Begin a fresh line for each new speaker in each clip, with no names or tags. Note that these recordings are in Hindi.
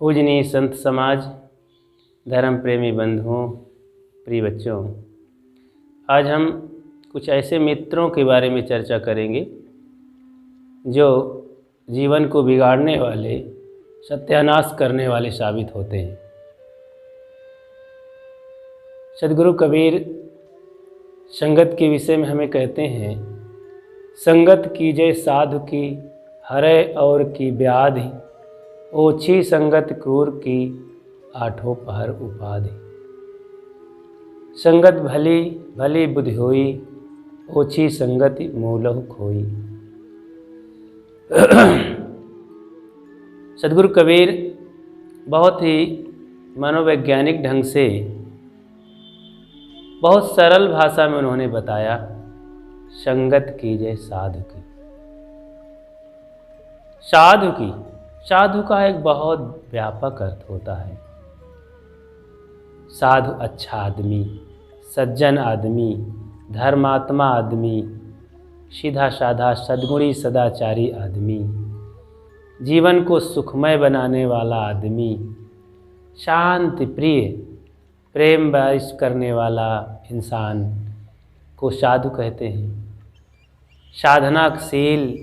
पूजनीय संत समाज, धर्म प्रेमी बंधुओं, प्रिय बच्चों, आज हम कुछ ऐसे मित्रों के बारे में चर्चा करेंगे जो जीवन को बिगाड़ने वाले, सत्यानाश करने वाले साबित होते हैं। सद्गुरु कबीर संगत के विषय में हमें कहते हैं, संगत कीजे साधु की हरै और की व्याधि, ओछी संगत क्रूर की आठों पहर उपाधि। संगत भली भली बुद्धि होई, ओछी संगति मूलहु खोई। सद्गुरु कबीर बहुत ही मनोवैज्ञानिक ढंग से, बहुत सरल भाषा में उन्होंने बताया, संगत कीजिए साधु की। साधु का एक बहुत व्यापक अर्थ होता है। साधु अच्छा आदमी, सज्जन आदमी, धर्मात्मा आदमी, सीधा साधा सद्गुणी सदाचारी आदमी, जीवन को सुखमय बनाने वाला आदमी, शांति प्रिय, प्रेम बारिश करने वाला इंसान को साधु कहते हैं। साधनाशील,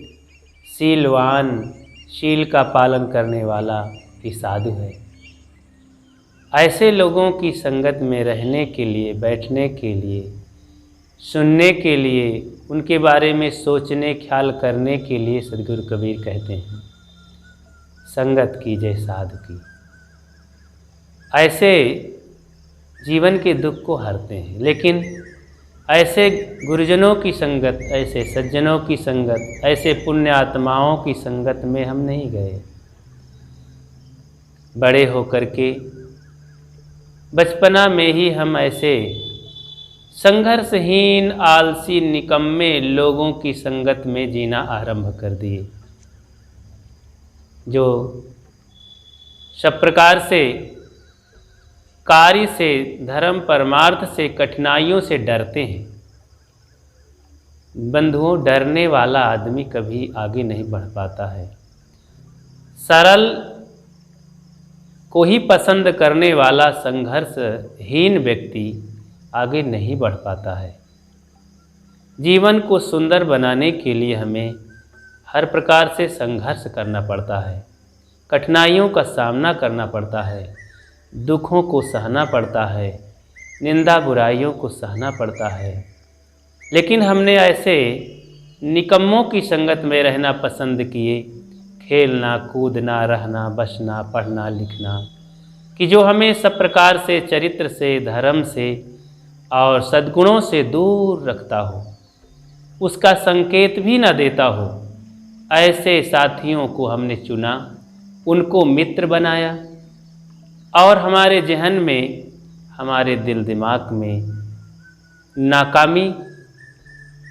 शीलवान, शील का पालन करने वाला भी साधु है। ऐसे लोगों की संगत में रहने के लिए, बैठने के लिए, सुनने के लिए, उनके बारे में सोचने ख्याल करने के लिए सद्गुरु कबीर कहते हैं, संगत कीजिए साधु की। ऐसे जीवन के दुख को हरते हैं। लेकिन ऐसे गुरुजनों की संगत, ऐसे सज्जनों की संगत, ऐसे पुण्य आत्माओं की संगत में हम नहीं गए। बड़े होकर के बचपना में ही हम ऐसे संघर्षहीन, आलसी, निकम्मे लोगों की संगत में जीना आरंभ कर दिए, जो सब प्रकार से कार्य से, धर्म परमार्थ से, कठिनाइयों से डरते हैं। बंधुओं, डरने वाला आदमी कभी आगे नहीं बढ़ पाता है। सरल को ही पसंद करने वाला संघर्षहीन व्यक्ति आगे नहीं बढ़ पाता है। जीवन को सुंदर बनाने के लिए हमें हर प्रकार से संघर्ष करना पड़ता है, कठिनाइयों का सामना करना पड़ता है, दुखों को सहना पड़ता है, निंदा बुराइयों को सहना पड़ता है। लेकिन हमने ऐसे निकम्मों की संगत में रहना पसंद किए, खेलना, कूदना, रहना, बसना, पढ़ना, लिखना, कि जो हमें सब प्रकार से, चरित्र से, धर्म से और सद्गुणों से दूर रखता हो, उसका संकेत भी न देता हो। ऐसे साथियों को हमने चुना, उनको मित्र बनाया और हमारे जहन में, हमारे दिल दिमाग में नाकामी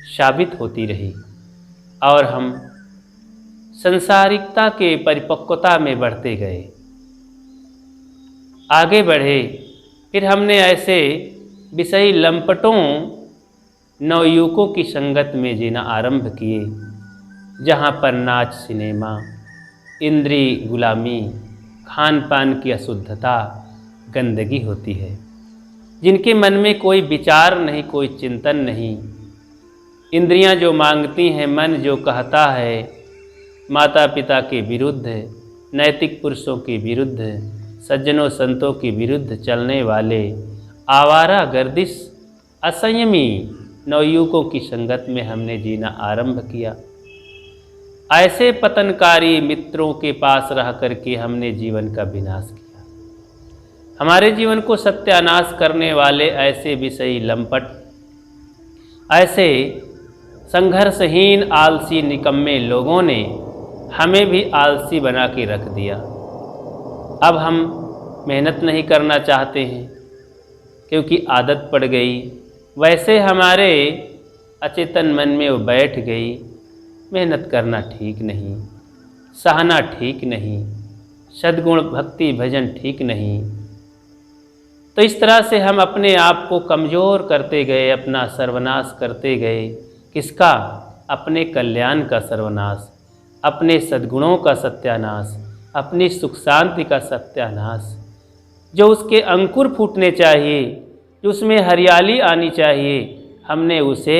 साबित होती रही और हम संसारिकता के परिपक्वता में बढ़ते गए, आगे बढ़े। फिर हमने ऐसे विषयी लंपटों, नवयुवकों की संगत में जीना आरंभ किए, जहाँ पर नाच, सिनेमा, इंद्रिय गुलामी, खान पान की अशुद्धता, गंदगी होती है, जिनके मन में कोई विचार नहीं, कोई चिंतन नहीं। इंद्रियां जो मांगती हैं, मन जो कहता है, माता पिता के विरुद्ध, नैतिक पुरुषों के विरुद्ध, सज्जनों संतों के विरुद्ध चलने वाले आवारा गर्दिश, असंयमी नवयुवकों की संगत में हमने जीना आरंभ किया। ऐसे पतनकारी मित्रों के पास रह करके हमने जीवन का विनाश किया। हमारे जीवन को सत्यानाश करने वाले ऐसे विषयी लंपट, ऐसे संघर्षहीन, आलसी, निकम्मे लोगों ने हमें भी आलसी बना के रख दिया। अब हम मेहनत नहीं करना चाहते हैं क्योंकि आदत पड़ गई। वैसे हमारे अचेतन मन में वो बैठ गई, मेहनत करना ठीक नहीं, सहना ठीक नहीं, सद्गुण भक्ति भजन ठीक नहीं। तो इस तरह से हम अपने आप को कमज़ोर करते गए, अपना सर्वनाश करते गए। किसका? अपने कल्याण का सर्वनाश, अपने सद्गुणों का सत्यानाश, अपनी सुख शांति का सत्यानाश। जो उसके अंकुर फूटने चाहिए, जो उसमें हरियाली आनी चाहिए, हमने उसे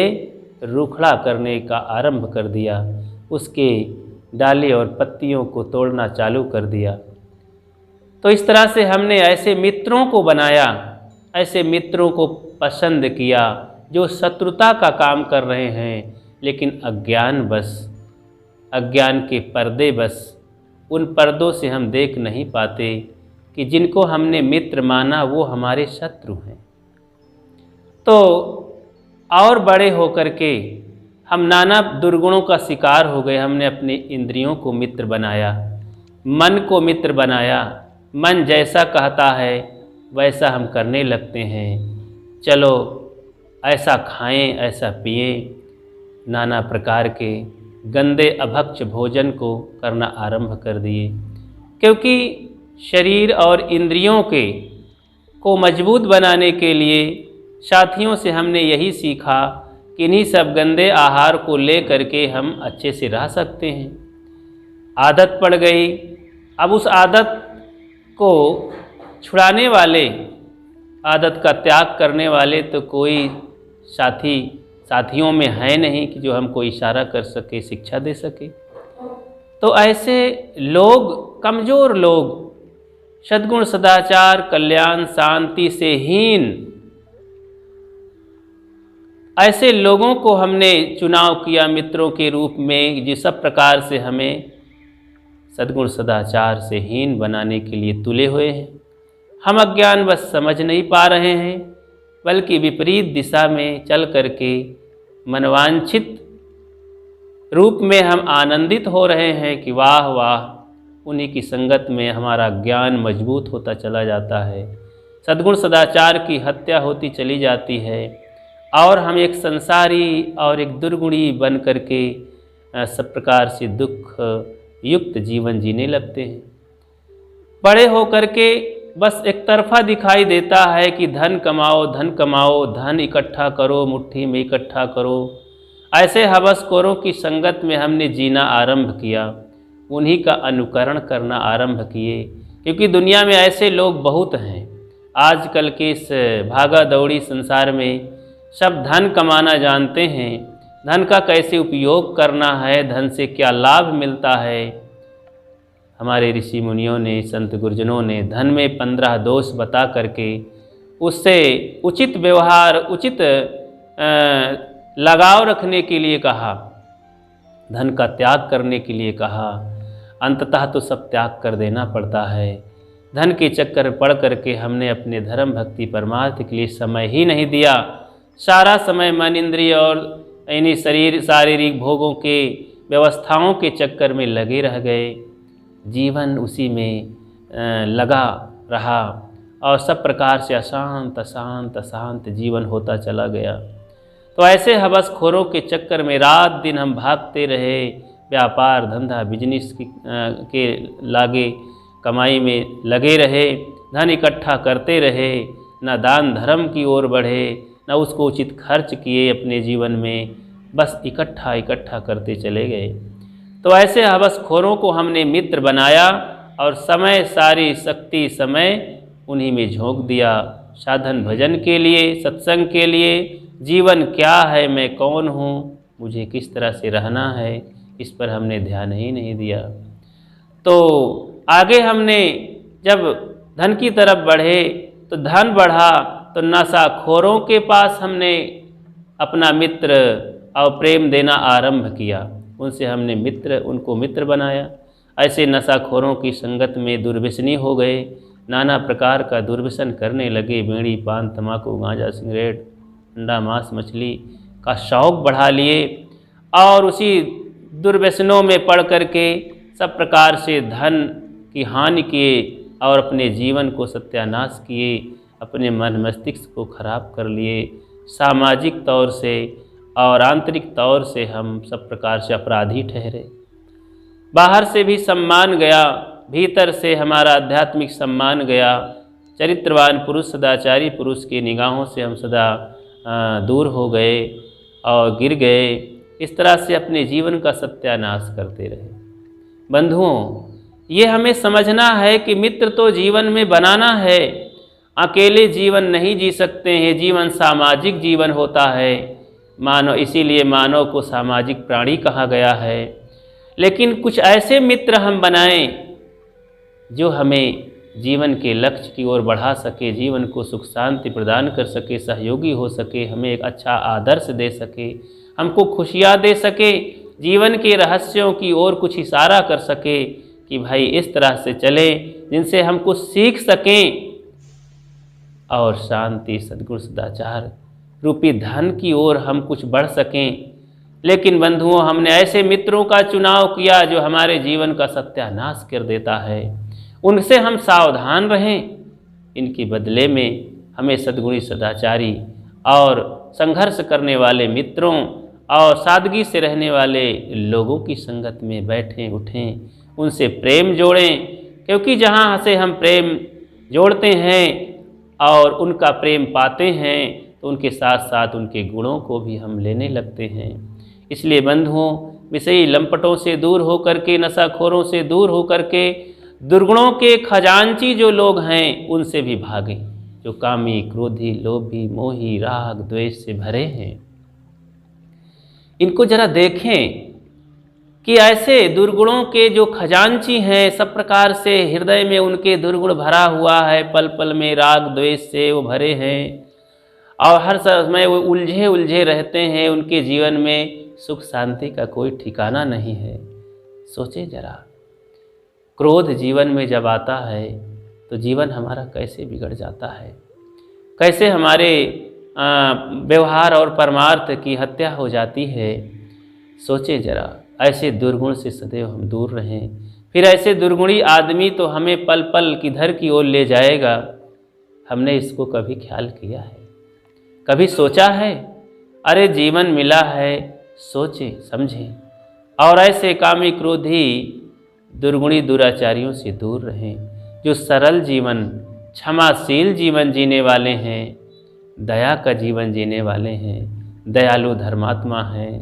रूखड़ा करने का आरंभ कर दिया, उसके डाली और पत्तियों को तोड़ना चालू कर दिया। तो इस तरह से हमने ऐसे मित्रों को बनाया, ऐसे मित्रों को पसंद किया जो शत्रुता का काम कर रहे हैं, लेकिन अज्ञान के पर्दे बस उन पर्दों से हम देख नहीं पाते कि जिनको हमने मित्र माना वो हमारे शत्रु हैं। तो और बड़े होकर के हम नाना दुर्गुणों का शिकार हो गए। हमने अपने इंद्रियों को मित्र बनाया, मन को मित्र बनाया। मन जैसा कहता है वैसा हम करने लगते हैं। चलो ऐसा खाएं, ऐसा पिएं, नाना प्रकार के गंदे अभक्ष भोजन को करना आरंभ कर दिए। क्योंकि शरीर और इंद्रियों को मजबूत बनाने के लिए साथियों से हमने यही सीखा कि इन्हीं सब गंदे आहार को ले करके हम अच्छे से रह सकते हैं। आदत पड़ गई। अब उस आदत को छुड़ाने वाले, आदत का त्याग करने वाले तो कोई साथियों में है नहीं कि जो हमको इशारा कर सके, शिक्षा दे सके। तो ऐसे लोग, कमज़ोर लोग, सद्गुण सदाचार कल्याण शांति से हीन, ऐसे लोगों को हमने चुनाव किया मित्रों के रूप में, जिस सब प्रकार से हमें सद्गुण सदाचार से हीन बनाने के लिए तुले हुए हैं। हम अज्ञान बस समझ नहीं पा रहे हैं, बल्कि विपरीत दिशा में चल करके मनवांछित रूप में हम आनंदित हो रहे हैं कि वाह वाह, उन्हीं की संगत में हमारा ज्ञान मजबूत होता चला जाता है, सद्गुण सदाचार की हत्या होती चली जाती है और हम एक संसारी और एक दुर्गुणी बन करके सब प्रकार से दुख युक्त जीवन जीने लगते हैं। बड़े हो करके बस एक तरफा दिखाई देता है कि धन कमाओ, धन कमाओ, धन इकट्ठा करो, मुट्ठी में इकट्ठा करो। ऐसे हवसखोरों की संगत में हमने जीना आरंभ किया, उन्हीं का अनुकरण करना आरंभ किए। क्योंकि दुनिया में ऐसे लोग बहुत हैं। आजकल के इस भागा दौड़ी संसार में सब धन कमाना जानते हैं, धन का कैसे उपयोग करना है, धन से क्या लाभ मिलता है। हमारे ऋषि मुनियों ने, संत गुरुजनों ने धन में 15 दोष बता करके उससे उचित व्यवहार, उचित लगाव रखने के लिए कहा, धन का त्याग करने के लिए कहा। अंततः तो सब त्याग कर देना पड़ता है। धन के चक्कर पड़ करके हमने अपने धर्म भक्ति परमार्थ के लिए समय ही नहीं दिया। सारा समय मन इंद्रिय और इन्हीं शारीरिक भोगों के व्यवस्थाओं के चक्कर में लगे रह गए। जीवन उसी में लगा रहा और सब प्रकार से अशांत अशांत अशांत जीवन होता चला गया। तो ऐसे हवसखोरों के चक्कर में रात दिन हम भागते रहे, व्यापार धंधा बिजनेस के लागे कमाई में लगे रहे, धन इकट्ठा करते रहे, न दान धर्म की ओर बढ़े, न उसको उचित खर्च किए अपने जीवन में, बस इकट्ठा करते चले गए। तो ऐसे हवसखोरों को हमने मित्र बनाया और समय, सारी शक्ति समय उन्हीं में झोंक दिया। साधन भजन के लिए, सत्संग के लिए, जीवन क्या है, मैं कौन हूँ, मुझे किस तरह से रहना है, इस पर हमने ध्यान ही नहीं दिया। तो आगे हमने जब धन की तरफ बढ़े तो धन बढ़ा तो नशाखोरों के पास हमने अपना मित्र और प्रेम देना आरंभ किया। उनसे हमने उनको मित्र बनाया। ऐसे नशाखोरों की संगत में दुर्व्यसनी हो गए, नाना प्रकार का दुर्व्यसन करने लगे। बीड़ी पान तम्बाकू गांजा सिगरेट अंडा मांस मछली का शौक बढ़ा लिए और उसी दुर्व्यसनों में पड़ करके सब प्रकार से धन की हानि किए और अपने जीवन को सत्यानाश किए, अपने मन मस्तिष्क को खराब कर लिए। सामाजिक तौर से और आंतरिक तौर से हम सब प्रकार से अपराधी ठहरे। बाहर से भी सम्मान गया, भीतर से हमारा आध्यात्मिक सम्मान गया। चरित्रवान पुरुष, सदाचारी पुरुष की निगाहों से हम सदा दूर हो गए और गिर गए। इस तरह से अपने जीवन का सत्यानाश करते रहे। बंधुओं, ये हमें समझना है कि मित्र तो जीवन में बनाना है, अकेले जीवन नहीं जी सकते हैं, जीवन सामाजिक जीवन होता है। मानव, इसीलिए मानव को सामाजिक प्राणी कहा गया है। लेकिन कुछ ऐसे मित्र हम बनाएं जो हमें जीवन के लक्ष्य की ओर बढ़ा सके, जीवन को सुख शांति प्रदान कर सके, सहयोगी हो सके, हमें एक अच्छा आदर्श दे सके, हमको खुशियाँ दे सके, जीवन के रहस्यों की ओर कुछ इशारा कर सके कि भाई इस तरह से चले, जिनसे हम कुछ सीख सकें और शांति सद्गुण सदाचार रूपी धन की ओर हम कुछ बढ़ सकें। लेकिन बंधुओं, हमने ऐसे मित्रों का चुनाव किया जो हमारे जीवन का सत्यानाश कर देता है। उनसे हम सावधान रहें। इनके बदले में हमें सद्गुणी सदाचारी और संघर्ष करने वाले मित्रों और सादगी से रहने वाले लोगों की संगत में बैठें, उठें, उनसे प्रेम जोड़ें। क्योंकि जहाँ से हम प्रेम जोड़ते हैं और उनका प्रेम पाते हैं तो उनके साथ साथ उनके गुणों को भी हम लेने लगते हैं। इसलिए बंधुओं, विषयी लंपटों से दूर होकर के, नशाखोरों से दूर होकर के, दुर्गुणों के खजांची जो लोग हैं उनसे भी भागें, जो कामी, क्रोधी, लोभी, मोही, राग, द्वेष से भरे हैं। इनको जरा देखें कि ऐसे दुर्गुणों के जो खजांची हैं, सब प्रकार से हृदय में उनके दुर्गुण भरा हुआ है, पल पल में राग द्वेष से वो भरे हैं और हर समय वो उलझे उलझे रहते हैं। उनके जीवन में सुख शांति का कोई ठिकाना नहीं है। सोचे जरा, क्रोध जीवन में जब आता है तो जीवन हमारा कैसे बिगड़ जाता है, कैसे हमारे व्यवहार और परमार्थ की हत्या हो जाती है। सोचे जरा, ऐसे दुर्गुण से सदैव हम दूर रहें। फिर ऐसे दुर्गुणी आदमी तो हमें पल पल किधर की ओर ले जाएगा, हमने इसको कभी ख्याल किया है? कभी सोचा है? अरे जीवन मिला है, सोचें समझें और ऐसे कामी क्रोधी दुर्गुणी दुराचारियों से दूर रहें, जो सरल जीवन, क्षमाशील जीवन जीने वाले हैं, दया का जीवन जीने वाले हैं, दयालु धर्मात्मा हैं,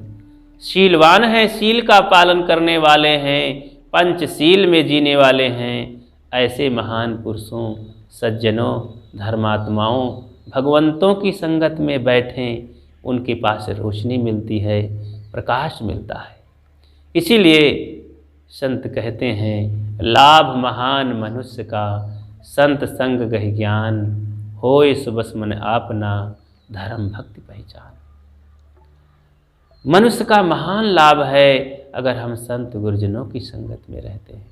शीलवान हैं, शील का पालन करने वाले हैं, पंचशील में जीने वाले हैं। ऐसे महान पुरुषों, सज्जनों, धर्मात्माओं, भगवंतों की संगत में बैठें। उनके पास रोशनी मिलती है, प्रकाश मिलता है। इसीलिए संत कहते हैं, लाभ महान मनुष्य का, संत संग गहि ज्ञान, होय सुबस मन आपना, धर्म भक्ति पहचान। मनुष्य का महान लाभ है अगर हम संत गुरुजनों की संगत में रहते हैं।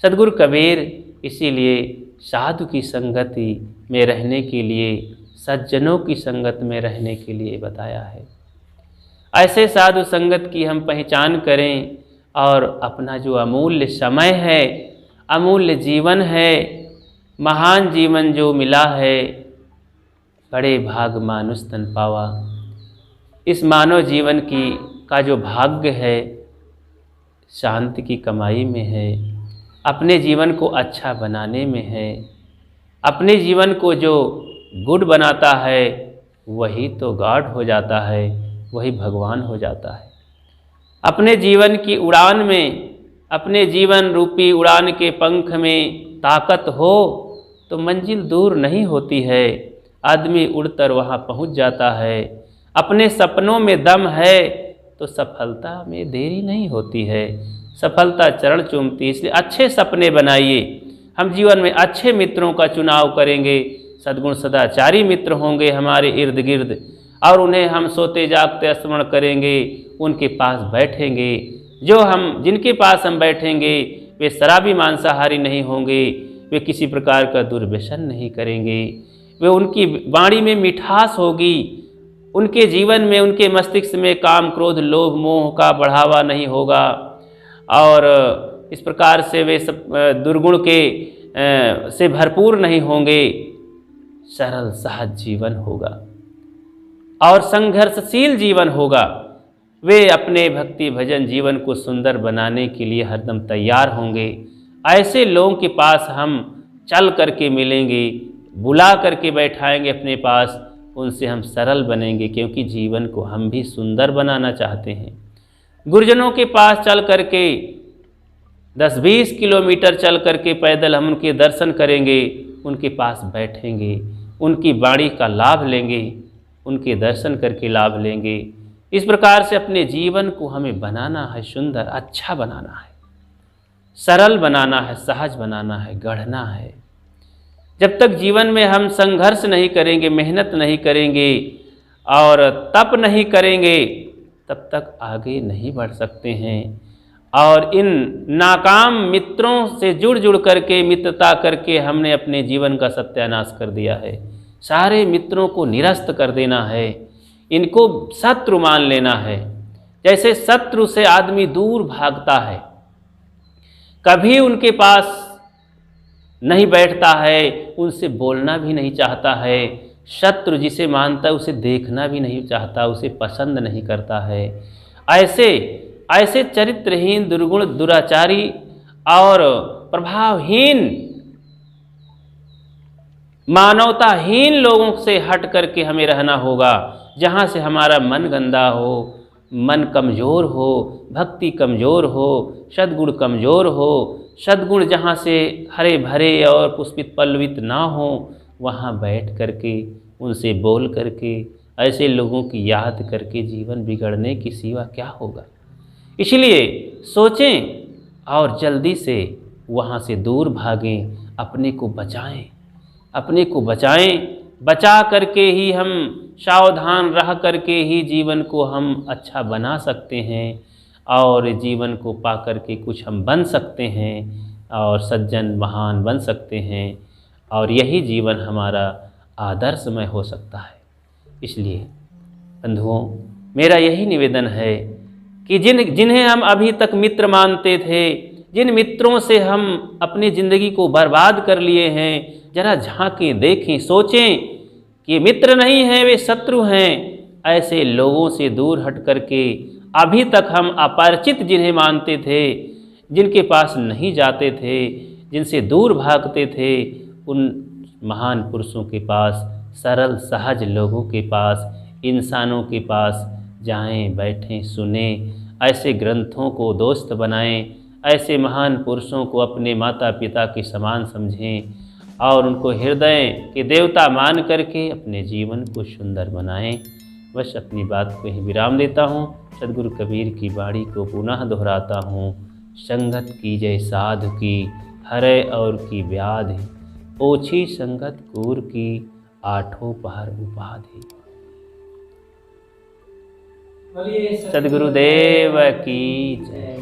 सद्गुरु कबीर इसीलिए साधु की संगति में रहने के लिए, सज्जनों की संगत में रहने के लिए बताया है। ऐसे साधु संगत की हम पहचान करें और अपना जो अमूल्य समय है, अमूल्य जीवन है, महान जीवन जो मिला है, बड़े भाग मानुष तन पावा। इस मानव जीवन का जो भाग्य है, शांति की कमाई में है, अपने जीवन को अच्छा बनाने में है। अपने जीवन को जो गुड बनाता है वही तो गॉड हो जाता है, वही भगवान हो जाता है। अपने जीवन की उड़ान में, अपने जीवन रूपी उड़ान के पंख में ताकत हो तो मंजिल दूर नहीं होती है, आदमी उड़कर वहाँ पहुँच जाता है। अपने सपनों में दम है तो सफलता में देरी नहीं होती है, सफलता चरण चूमती। इसलिए अच्छे सपने बनाइए। हम जीवन में अच्छे मित्रों का चुनाव करेंगे, सद्गुण सदाचारी मित्र होंगे हमारे इर्द गिर्द, और उन्हें हम सोते जागते स्मरण करेंगे, उनके पास बैठेंगे। जिनके पास हम बैठेंगे वे शराबी मांसाहारी नहीं होंगे, वे किसी प्रकार का दुर्व्यसन नहीं करेंगे, वे उनकी वाणी में मिठास होगी, उनके जीवन में, उनके मस्तिष्क में काम क्रोध लोभ मोह का बढ़ावा नहीं होगा, और इस प्रकार से वे सब दुर्गुण से भरपूर नहीं होंगे। सरल सहज जीवन होगा और संघर्षशील जीवन होगा। वे अपने भक्ति भजन जीवन को सुंदर बनाने के लिए हरदम तैयार होंगे। ऐसे लोगों के पास हम चल करके मिलेंगे, बुला करके बैठाएंगे अपने पास, उनसे हम सरल बनेंगे, क्योंकि जीवन को हम भी सुंदर बनाना चाहते हैं। गुरुजनों के पास चल करके 10-20 किलोमीटर चल करके पैदल हम उनके दर्शन करेंगे, उनके पास बैठेंगे, उनकी वाणी का लाभ लेंगे, उनके दर्शन करके लाभ लेंगे। इस प्रकार से अपने जीवन को हमें बनाना है, सुंदर अच्छा बनाना है, सरल बनाना है, सहज बनाना है, गढ़ना है। जब तक जीवन में हम संघर्ष नहीं करेंगे, मेहनत नहीं करेंगे और तप नहीं करेंगे, तब तक आगे नहीं बढ़ सकते हैं। और इन नाकाम मित्रों से जुड़ जुड़ करके, मित्रता करके हमने अपने जीवन का सत्यानाश कर दिया है। सारे मित्रों को निरस्त कर देना है, इनको शत्रु मान लेना है। जैसे शत्रु से आदमी दूर भागता है, कभी उनके पास नहीं बैठता है, उनसे बोलना भी नहीं चाहता है। शत्रु जिसे मानता है उसे देखना भी नहीं चाहता, उसे पसंद नहीं करता है। ऐसे चरित्रहीन, दुर्गुण, दुराचारी और प्रभावहीन, मानवताहीन लोगों से हट करके हमें रहना होगा, जहाँ से हमारा मन गंदा हो, मन कमज़ोर हो, भक्ति कमज़ोर हो, सद्गुण कमज़ोर हो। सद्गुण जहाँ से हरे भरे और पुष्पित पल्लवित ना हो, वहाँ बैठ करके, उनसे बोल करके, ऐसे लोगों की याद करके जीवन बिगड़ने की सिवा क्या होगा। इसलिए सोचें और जल्दी से वहाँ से दूर भागें, अपने को बचाएं, अपने को बचाएं। बचा करके ही हम, सावधान रह करके ही जीवन को हम अच्छा बना सकते हैं और जीवन को पा करके कुछ हम बन सकते हैं और सज्जन महान बन सकते हैं, और यही जीवन हमारा आदर्शमय हो सकता है। इसलिए बंधुओं, मेरा यही निवेदन है कि जिन्हें हम अभी तक मित्र मानते थे, जिन मित्रों से हम अपनी ज़िंदगी को बर्बाद कर लिए हैं, जरा झांकें, देखें, सोचें कि ये मित्र नहीं हैं, वे शत्रु हैं। ऐसे लोगों से दूर हट करके अभी तक हम अपरिचित जिन्हें मानते थे, जिनके पास नहीं जाते थे, जिनसे दूर भागते थे, उन महान पुरुषों के पास, सरल सहज लोगों के पास, इंसानों के पास जाएं, बैठें, सुने, ऐसे ग्रंथों को दोस्त बनाएं, ऐसे महान पुरुषों को अपने माता पिता के समान समझें और उनको हृदय के देवता मान करके अपने जीवन को सुंदर बनाएं। बस अपनी बात को ही विराम देता हूँ। सद्गुरु कबीर की वाणी को पुनः दोहराता हूँ। संगत कीजय साधु की, हरै और की व्याधि, ओछी संगत कूर की, आठों पहर उपाधि। सद्गुरुदेव की जय।